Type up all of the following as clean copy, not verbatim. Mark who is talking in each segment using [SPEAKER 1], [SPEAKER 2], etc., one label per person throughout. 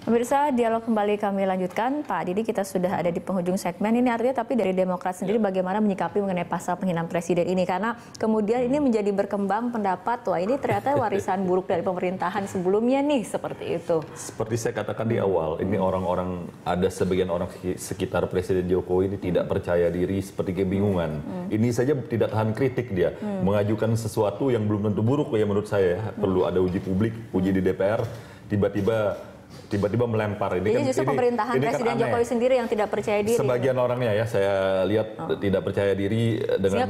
[SPEAKER 1] Pemirsa, dialog kembali kami lanjutkan. Pak Didi, kita sudah ada di penghujung segmen ini, artinya tapi dari Demokrat sendiri bagaimana menyikapi mengenai pasal penghinaan presiden ini, karena kemudian ini menjadi berkembang pendapat, wah ini ternyata warisan buruk dari pemerintahan sebelumnya nih, seperti itu.
[SPEAKER 2] Seperti saya katakan di awal, ini orang-orang, ada sebagian orang sekitar Presiden Jokowi ini tidak percaya diri, seperti kebingungan. Ini saja tidak tahan kritik dia, mengajukan sesuatu yang belum tentu buruk ya menurut saya, perlu ada uji publik, uji di DPR, tiba-tiba melempar. Ini
[SPEAKER 1] jadi
[SPEAKER 2] kan,
[SPEAKER 1] justru pemerintahan Presiden Jokowi sendiri yang tidak percaya diri.
[SPEAKER 2] Sebagian orangnya ya, saya lihat tidak percaya diri dengan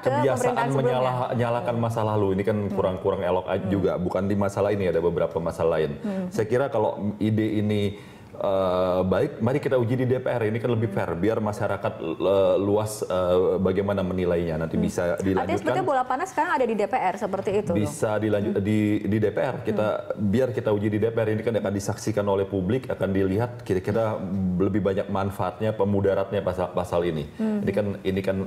[SPEAKER 2] kebiasaan menyalahkan masa lalu. Ini kan kurang elok juga. Bukan di masalah ini, ada beberapa masalah lain. Saya kira kalau ide ini baik, mari kita uji di DPR. Ini kan lebih fair, biar masyarakat luas bagaimana menilainya. Nanti bisa dilanjutkan.
[SPEAKER 1] Artinya sepertinya bola panas sekarang ada di DPR, seperti itu.
[SPEAKER 2] Bisa dilanjut di DPR. Biar kita uji di DPR, ini kan akan disaksikan oleh publik, akan dilihat kira-kira lebih banyak manfaatnya, pemudaratnya pasal ini. Ini kan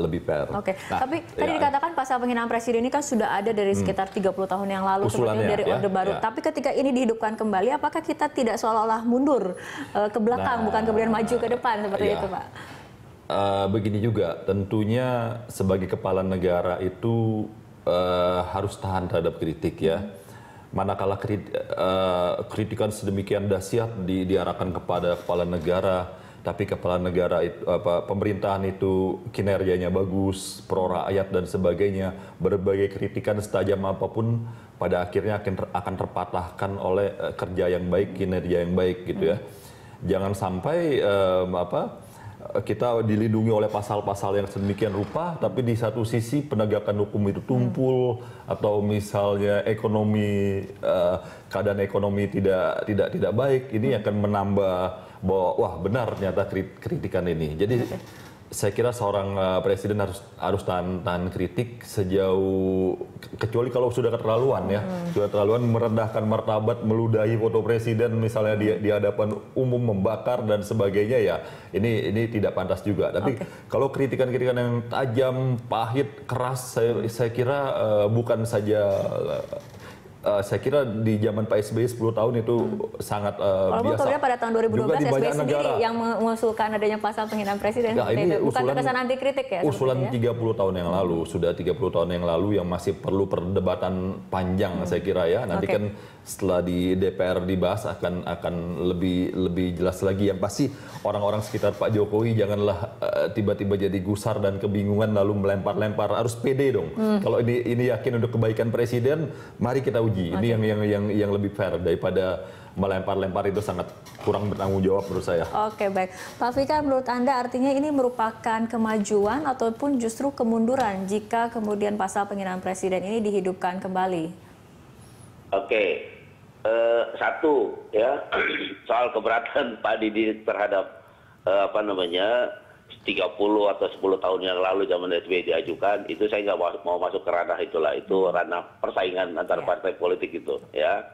[SPEAKER 2] lebih fair.
[SPEAKER 1] Oke. Nah, tapi tadi dikatakan pasal penghinaan presiden ini kan sudah ada dari sekitar 30 tahun yang lalu, sepertinya dari Orde Baru. Tapi ketika ini dihidupkan kembali, apakah kita tidak seolah-olah mundur ke belakang, bukan kemudian maju ke depan seperti itu, Pak?
[SPEAKER 2] Begini juga, tentunya sebagai kepala negara itu harus tahan terhadap kritik ya. Manakala kritikan sedemikian dahsyat diarahkan kepada kepala negara, tapi kepala negara itu, pemerintahan itu kinerjanya bagus, pro rakyat dan sebagainya, berbagai kritikan setajam apapun pada akhirnya akan terpatahkan oleh kerja yang baik, kinerja yang baik gitu ya. Jangan sampai kita dilindungi oleh pasal-pasal yang sedemikian rupa, tapi di satu sisi penegakan hukum itu tumpul, atau misalnya keadaan ekonomi tidak baik, ini akan menambah bahwa wah benar ternyata kritikan ini. Jadi saya kira seorang presiden harus tahan kritik sejauh, kecuali kalau sudah keterlaluan ya, sudah terlaluan merendahkan martabat, meludahi foto presiden misalnya di hadapan umum, membakar dan sebagainya, ya ini tidak pantas juga. Tapi kalau kritikan-kritikan yang tajam, pahit, keras, saya kira bukan saja saya kira di zaman Pak SBY 10 tahun itu sangat biasa.
[SPEAKER 1] Kalau pada tahun 2012 SBY sendiri yang mengusulkan adanya pasal penghinaan presiden,
[SPEAKER 2] ya, ini
[SPEAKER 1] bukan terkesan anti kritik ya?
[SPEAKER 2] Usulan 30 tahun yang lalu, sudah 30 tahun yang lalu yang masih perlu perdebatan panjang saya kira ya. Nanti kan setelah di DPR dibahas akan lebih jelas lagi. Yang pasti orang-orang sekitar Pak Jokowi janganlah tiba-tiba jadi gusar dan kebingungan lalu melempar-lempar, harus pede dong. Kalau ini yakin untuk kebaikan presiden, mari kita uji. Ini yang lebih fair daripada melempar-lempar, itu sangat kurang bertanggung jawab menurut saya.
[SPEAKER 1] Oke, baik. Pak Fikar, menurut Anda artinya ini merupakan kemajuan ataupun justru kemunduran jika kemudian pasal penghinaan presiden ini dihidupkan kembali?
[SPEAKER 3] Oke. Satu ya, soal keberatan Pak Didi terhadap 30 atau 10 tahun yang lalu zaman SBY diajukan, itu saya nggak mau masuk ke ranah itulah, itu ranah persaingan antar partai politik itu ya,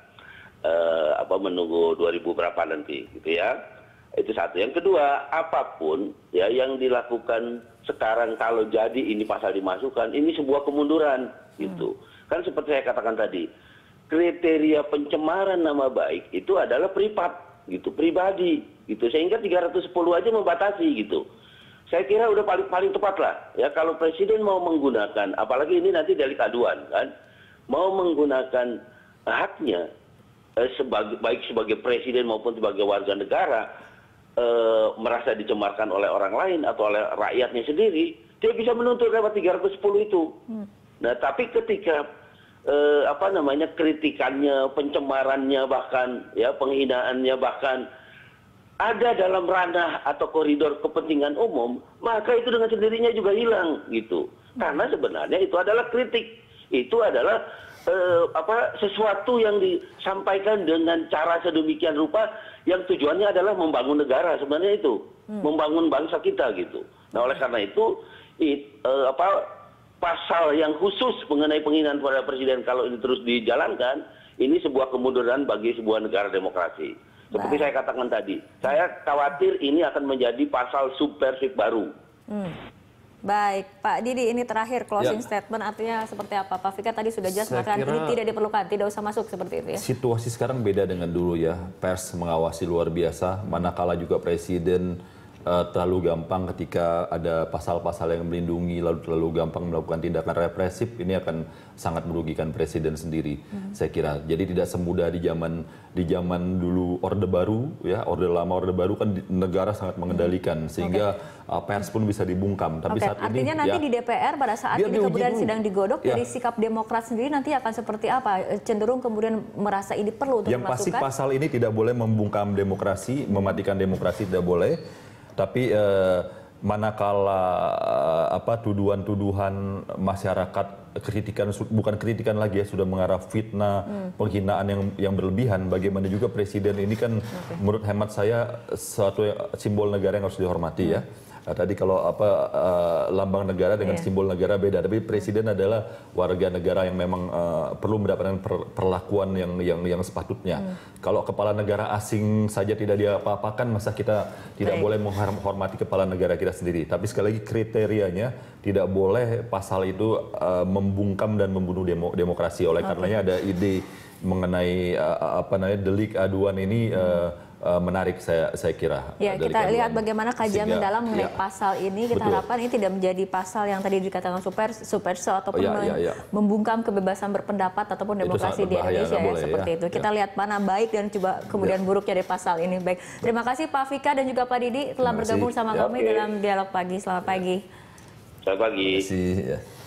[SPEAKER 3] menunggu 2000 berapa nanti gitu ya. Itu satu. Yang kedua, apapun ya yang dilakukan sekarang, kalau jadi ini pasal dimasukkan, ini sebuah kemunduran gitu. Kan seperti saya katakan tadi, kriteria pencemaran nama baik itu adalah privat gitu, pribadi gitu, sehingga 310 aja membatasi gitu. Saya kira udah paling tepat lah ya, kalau presiden mau menggunakan, apalagi ini nanti delik aduan kan, mau menggunakan haknya baik sebagai presiden maupun sebagai warga negara, merasa dicemarkan oleh orang lain atau oleh rakyatnya sendiri, dia bisa menuntut lewat 310 itu. Nah, tapi ketika kritikannya, pencemarannya, bahkan ya penghinaannya bahkan ada dalam ranah atau koridor kepentingan umum, maka itu dengan sendirinya juga hilang gitu. Karena sebenarnya itu adalah kritik, itu adalah sesuatu yang disampaikan dengan cara sedemikian rupa yang tujuannya adalah membangun negara, sebenarnya itu membangun bangsa kita gitu. Nah, oleh karena itu pasal yang khusus mengenai penghinaan kepada presiden, kalau ini terus dijalankan, ini sebuah kemunduran bagi sebuah negara demokrasi. Seperti saya katakan tadi, saya khawatir ini akan menjadi pasal subversif baru.
[SPEAKER 1] Baik, Pak Didi, ini terakhir closing statement artinya seperti apa? Pak Fikar tadi sudah jelas
[SPEAKER 2] Saya
[SPEAKER 1] mengatakan ini
[SPEAKER 2] kira
[SPEAKER 1] tidak diperlukan, tidak usah masuk seperti itu ya.
[SPEAKER 2] situasi sekarang beda dengan dulu ya. Pers mengawasi luar biasa, manakala juga presiden terlalu gampang ketika ada pasal-pasal yang melindungi, lalu terlalu gampang melakukan tindakan represif, ini akan sangat merugikan presiden sendiri, saya kira. Jadi tidak semudah di zaman dulu Orde Baru, ya, Orde Lama, Orde Baru kan negara sangat mengendalikan, sehingga pers pun bisa dibungkam. Tapi saat ini,
[SPEAKER 1] artinya nanti
[SPEAKER 2] ya,
[SPEAKER 1] di DPR pada saat
[SPEAKER 2] biar
[SPEAKER 1] ini
[SPEAKER 2] diuji
[SPEAKER 1] kemudian
[SPEAKER 2] dulu.
[SPEAKER 1] sedang digodok,
[SPEAKER 2] Ya.
[SPEAKER 1] dari sikap Demokrat sendiri nanti akan seperti apa? Cenderung kemudian merasa ini perlu untuk
[SPEAKER 2] Yang pasti
[SPEAKER 1] dimasukkan?
[SPEAKER 2] pasal ini tidak boleh membungkam demokrasi, mematikan demokrasi tidak boleh. Tapi manakala tuduhan-tuduhan masyarakat, bukan kritikan lagi ya, sudah mengarah fitnah, penghinaan yang berlebihan. Bagaimana juga presiden ini kan menurut hemat saya suatu simbol negara yang harus dihormati ya. Tadi kalau lambang negara dengan simbol negara beda, tapi presiden adalah warga negara yang memang perlu mendapatkan perlakuan yang sepatutnya. Kalau kepala negara asing saja tidak diapa-apakan, masa kita tidak boleh menghormati kepala negara kita sendiri. Tapi sekali lagi kriterianya tidak boleh pasal itu membungkam dan membunuh demokrasi. Oleh karenanya ada ide mengenai delik aduan ini menarik, saya kira.
[SPEAKER 1] Ya, kita lihat bagaimana kajian mendalam mengenai pasal ini. Kita harapkan ini tidak menjadi pasal yang tadi dikatakan supersel ataupun membungkam kebebasan berpendapat ataupun demokrasi di Indonesia ya, seperti itu. Kita lihat mana baik dan coba kemudian buruknya dari pasal ini. Baik, terima kasih Pak Fikar dan juga Pak Didi telah bergabung sama kami dalam Dialog Pagi. Selamat pagi.
[SPEAKER 3] Selamat pagi.
[SPEAKER 2] Terima kasih.